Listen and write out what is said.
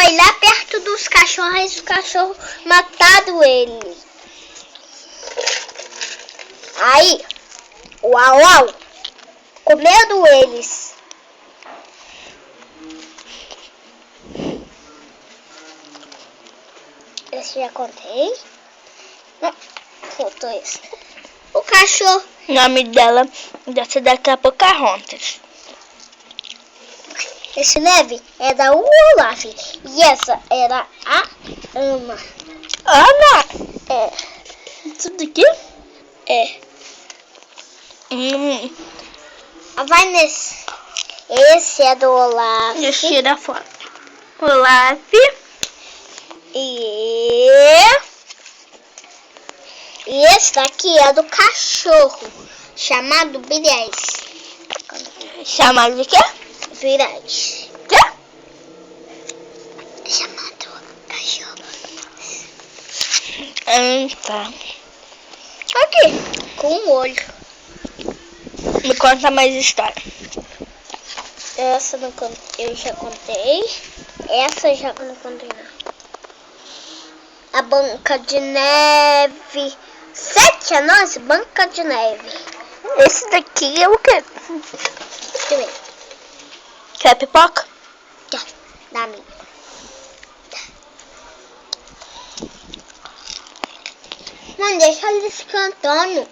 foi lá perto dos cachorros e os cachorros mataram ele. Aí, o Au comendo eles. Esse já contei. Não, faltou esse. O cachorro. O nome dela, dessa daqui é Pocahontas. Esse neve é da Olaf. E essa era a Ana. Ana! É. Isso daqui? É. A Vanessa. Esse é do Olaf. Deixa eu tirar a foto. Olaf. E esse daqui é do cachorro, chamado Virage. Chamado de quê? Virage. Quê? Chamado cachorro. Tá. Aqui, com o olho. Me conta mais história. Essa eu já contei. Essa eu já não contei não. A Branca de Neve. 7 anões, Branca de Neve. Esse daqui é o quê? Deixa eu ver. Quer pipoca? Da minha. Não, deixa eles cantando.